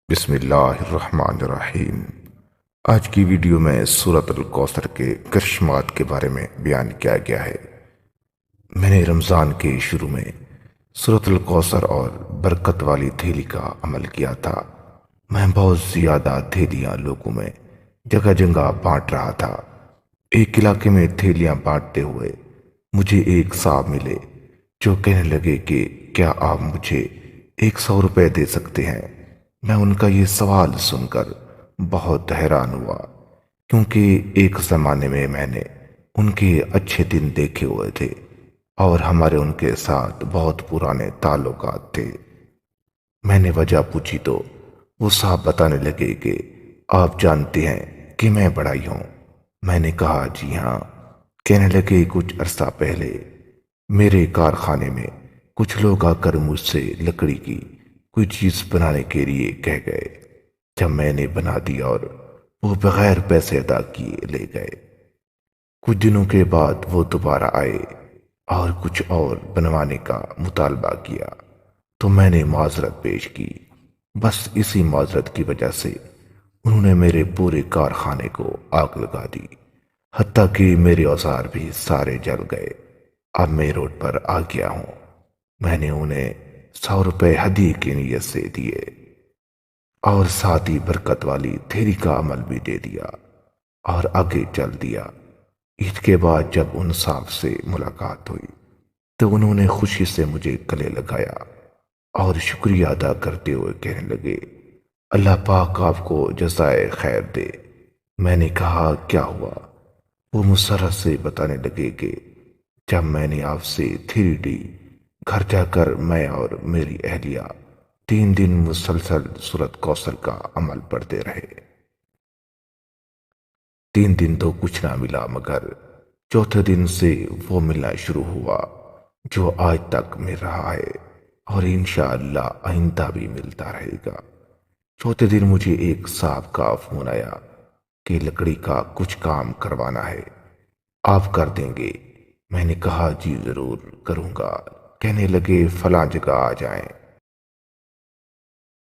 بسم اللہ الرحمن الرحیم۔ آج کی ویڈیو میں سورۃ الکوثر کے کرشمات کے بارے میں بیان کیا گیا ہے۔ میں نے رمضان کے شروع میں سورۃ الکوثر اور برکت والی تھیلی کا عمل کیا تھا۔ میں بہت زیادہ تھیلیاں لوگوں میں جگہ جگہ بانٹ رہا تھا۔ ایک علاقے میں تھیلیاں بانٹتے ہوئے مجھے ایک صاحب ملے جو کہنے لگے کہ کیا آپ مجھے 100 روپے دے سکتے ہیں؟ میں ان کا یہ سوال سن کر بہت حیران ہوا، کیونکہ ایک زمانے میں نے ان کے اچھے دن دیکھے ہوئے تھے اور ہمارے ان کے ساتھ بہت پرانے تعلقات تھے۔ میں نے وجہ پوچھی تو وہ صاحب بتانے لگے کہ آپ جانتے ہیں کہ میں بڑائی ہوں۔ میں نے کہا جی ہاں۔ کہنے لگے کچھ عرصہ پہلے میرے کارخانے میں کچھ لوگ آ کر مجھ سے لکڑی کی کوئی چیز بنانے کے لیے کہہ گئے۔ جب میں نے بنا دی اور وہ بغیر پیسے ادا کیے لے گئے، کچھ دنوں کے بعد وہ دوبارہ آئے اور کچھ اور بنوانے کا مطالبہ کیا تو میں نے معذرت پیش کی۔ بس اسی معذرت کی وجہ سے انہوں نے میرے پورے کارخانے کو آگ لگا دی، حتیٰ کہ میرے اوزار بھی سارے جل گئے۔ اب میں روڈ پر آ گیا ہوں۔ میں نے انہیں 100 روپے ہدیے کی نیت سے دیے اور ساتھ ہی برکت والی تھیلی کا عمل بھی دے دیا اور آگے چل دیا۔ عید کے بعد جب ان صاحب سے ملاقات ہوئی تو انہوں نے خوشی سے مجھے گلے لگایا اور شکریہ ادا کرتے ہوئے کہنے لگے اللہ پاک آپ کو جزائے خیر دے۔ میں نے کہا کیا ہوا؟ وہ مسرت سے بتانے لگے کہ جب میں نے آپ سے تھیلی لی، گھر جا کر میں اور میری اہلیہ 3 دن مسلسل سورۃ کوثر کا عمل پڑھتے رہے۔ 3 دن تو کچھ نہ ملا، مگر چوتھے دن سے وہ ملنا شروع ہوا جو آج تک مل رہا ہے اور انشاءاللہ آئندہ بھی ملتا رہے گا۔ چوتھے دن مجھے ایک صاحب کا فون آیا کہ لکڑی کا کچھ کام کروانا ہے، آپ کر دیں گے؟ میں نے کہا جی ضرور کروں گا۔ کہنے لگے فلاں جگہ آ جائیں۔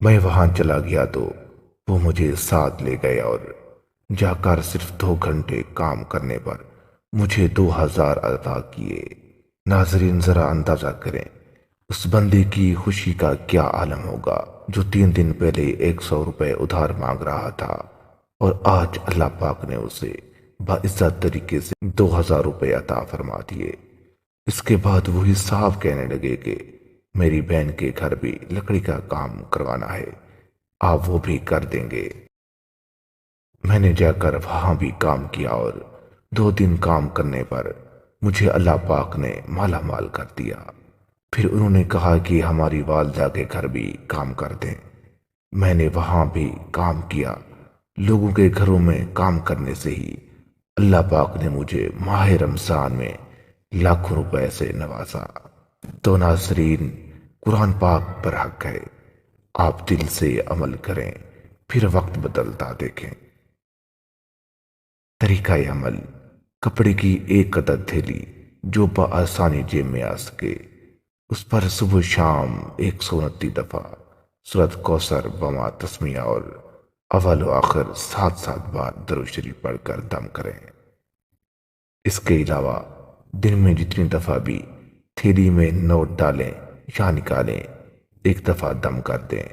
میں وہاں چلا گیا تو وہ مجھے ساتھ لے گئے اور جا کر صرف 2 گھنٹے کام کرنے پر مجھے 2000 عطا کیے۔ ناظرین ذرا اندازہ کریں اس بندے کی خوشی کا کیا عالم ہوگا جو 3 دن پہلے 100 روپے ادھار مانگ رہا تھا اور آج اللہ پاک نے اسے باعزت طریقے سے 2000 روپے عطا فرما دیے۔ اس کے بعد وہی صاحب کہنے لگے کہ میری بہن کے گھر بھی لکڑی کا کام کروانا ہے، آپ وہ بھی کر دیں گے؟ میں نے جا کر وہاں بھی کام کیا اور 2 دن کام کرنے پر مجھے اللہ پاک نے مالا مال کر دیا۔ پھر انہوں نے کہا کہ ہماری والدہ کے گھر بھی کام کر دیں۔ میں نے وہاں بھی کام کیا۔ لوگوں کے گھروں میں کام کرنے سے ہی اللہ پاک نے مجھے ماہ رمضان میں لاکھوں روپے سے نوازا۔ تو ناظرین قرآن پاک پر حق ہے، آپ دل سے عمل کریں، پھر وقت بدلتا دیکھیں۔ طریقہ عمل: کپڑے کی ایک عدد تھیلی جو بآسانی جیب میں آ سکے، اس پر صبح شام 129 دفعہ سورۃ کوثر بما تسمیہ اور اول و آخر 7 بار درود شریف پڑھ کر دم کریں۔ اس کے علاوہ دن میں جتنی دفعہ بھی تھیلی میں نوٹ ڈالیں یا نکالیں، 1 دفعہ دم کر دیں۔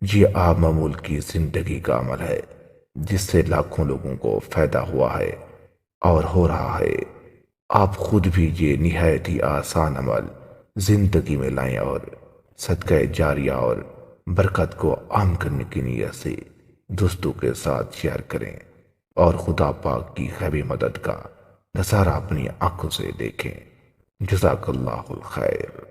یہ عام معمول کی زندگی کا عمل ہے جس سے لاکھوں لوگوں کو فائدہ ہوا ہے اور ہو رہا ہے۔ آپ خود بھی یہ نہایت ہی آسان عمل زندگی میں لائیں اور صدقہ جاریہ اور برکت کو عام کرنے کی نیت سے دوستوں کے ساتھ شیئر کریں اور خدا پاک کی غیبی مدد کا نظارہ اپنی آنکھوں سے دیکھیں۔ جزاک اللہ الخیر۔